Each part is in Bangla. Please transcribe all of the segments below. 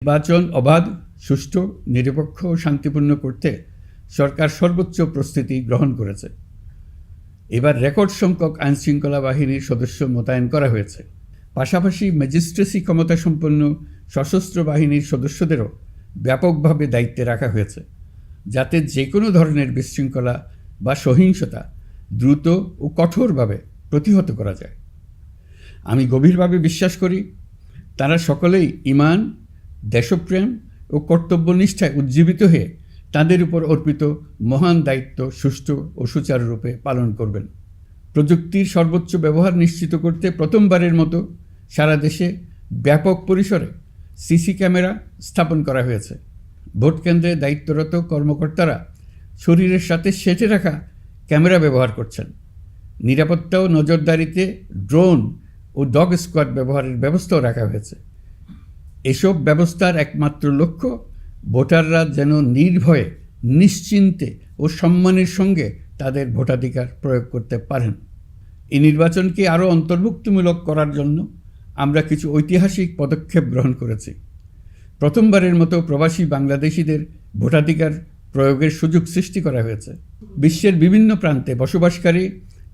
নির্বাচন অবাধ, সুষ্ঠু, নিরপেক্ষ ও শান্তিপূর্ণ করতে সরকার সর্বোচ্চ প্রস্তুতি গ্রহণ করেছে। এবার রেকর্ড সংখ্যক আইনশৃঙ্খলা বাহিনীর সদস্য মোতায়েন করা হয়েছে। পাশাপাশি ম্যাজিস্ট্রেসি ক্ষমতাসম্পন্ন সশস্ত্র বাহিনীর সদস্যদেরও ব্যাপকভাবে দায়িত্বে রাখা হয়েছে, যাতে যে কোনো ধরনের বিশৃঙ্খলা বা সহিংসতা দ্রুত ও কঠোরভাবে প্রতিহত করা যায়। আমি গভীরভাবে বিশ্বাস করি তারা সকলেই ঈমান, দেশপ্রেম ও কর্তব্যনিষ্ঠায় উজ্জীবিত হয়ে তাদের উপর অর্পিত মহান দায়িত্ব সুষ্ঠু ও সুচারুরূপে পালন করবেন। প্রযুক্তির সর্বোচ্চ ব্যবহার নিশ্চিত করতে প্রথমবারের মতো সারা দেশে ব্যাপক পরিসরে সিসি ক্যামেরা স্থাপন করা হয়েছে। ভোট কেন্দ্রে দায়িত্বরত কর্মকর্তারা শরীরের সাথে সেটে রাখা ক্যামেরা ব্যবহার করছেন। নিরাপত্তা ও নজরদারিতে ড্রোন ও ডগ স্কোয়াড ব্যবহারের ব্যবস্থাও রাখা হয়েছে। এসব ব্যবস্থার একমাত্র লক্ষ্য ভোটাররা যেন নির্ভয়ে, নিশ্চিন্তে ও সম্মানের সঙ্গে তাদের ভোটাধিকার প্রয়োগ করতে পারেন। এই নির্বাচনকে আরও অন্তর্ভুক্তিমূলক করার জন্য আমরা কিছু ঐতিহাসিক পদক্ষেপ গ্রহণ করেছি। প্রথমবারের মতো প্রবাসী বাংলাদেশিদের ভোটাধিকার প্রয়োগের সুযোগ সৃষ্টি করা হয়েছে। বিশ্বের বিভিন্ন প্রান্তে বসবাসকারী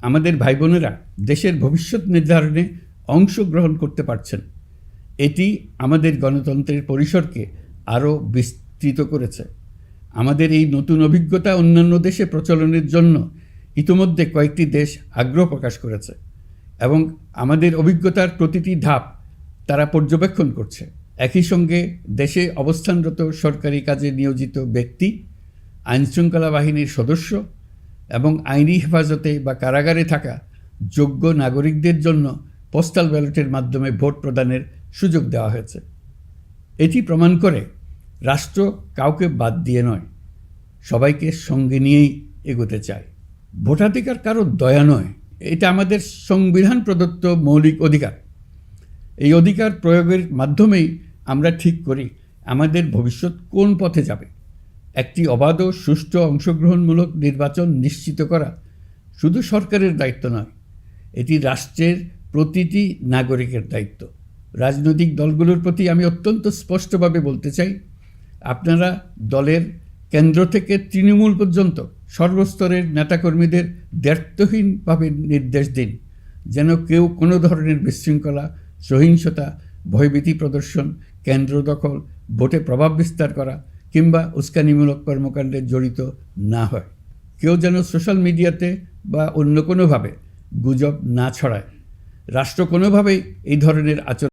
আমাদের ভাই বোনেরা দেশের ভবিষ্যৎ নির্ধারণে অংশগ্রহণ করতে পারছেন। এটি আমাদের গণতন্ত্রের পরিসরকে আরও বিস্তৃত করেছে। আমাদের এই নতুন অভিজ্ঞতা অন্যান্য দেশে প্রচলনের জন্য ইতিমধ্যে কয়েকটি দেশ আগ্রহ প্রকাশ করেছে এবং আমাদের অভিজ্ঞতার প্রতিটি ধাপ তারা পর্যবেক্ষণ করছে। একই সঙ্গে দেশে অবস্থানরত সরকারি কাজে নিয়োজিত ব্যক্তি, আইনশৃঙ্খলা বাহিনীর সদস্য এবং আইনি হেফাজতে বা কারাগারে থাকা যোগ্য নাগরিকদের জন্য পোস্টাল ব্যালটের মাধ্যমে ভোট প্রদানের সুযোগ দেওয়া হয়েছে। এটি প্রমাণ করে রাষ্ট্র কাউকে বাদ দিয়ে নয়, সবাইকে সঙ্গে নিয়েই এগোতে চায়। ভোটাধিকার কারো দয়া নয়, এটা আমাদের সংবিধান প্রদত্ত মৌলিক অধিকার। এই অধিকার প্রয়োগের মাধ্যমেই আমরা ঠিক করি আমাদের ভবিষ্যৎ কোন পথে যাবে। একটি অবাধ ও সুষ্ঠু অংশগ্রহণমূলক নির্বাচন নিশ্চিত করা শুধু সরকারের দায়িত্ব নয়, এটি রাষ্ট্রের প্রতিটি নাগরিকের দায়িত্ব। রাজনৈতিক দলগুলোর প্রতি আমি অত্যন্ত স্পষ্টভাবে বলতে চাই, আপনারা দলের কেন্দ্র থেকে তৃণমূল পর্যন্ত সর্বস্তরের নেতাকর্মীদের দ্ব্যর্থহীনভাবে নির্দেশ দিন যেন কেউ কোনো ধরনের বিশৃঙ্খলা, সহিংসতা, ভয়ভীতি প্রদর্শন, কেন্দ্র দখল, ভোটে প্রভাব বিস্তার করা কিংবা উস্কানিমূলক কর্মকাণ্ডে জড়িত না হয়। কেউ যেন সোশ্যাল মিডিয়াতে বা অন্য কোনোভাবে গুজব না ছড়ায়। রাষ্ট্র কোনোভাবেই এই ধরনের আচরণ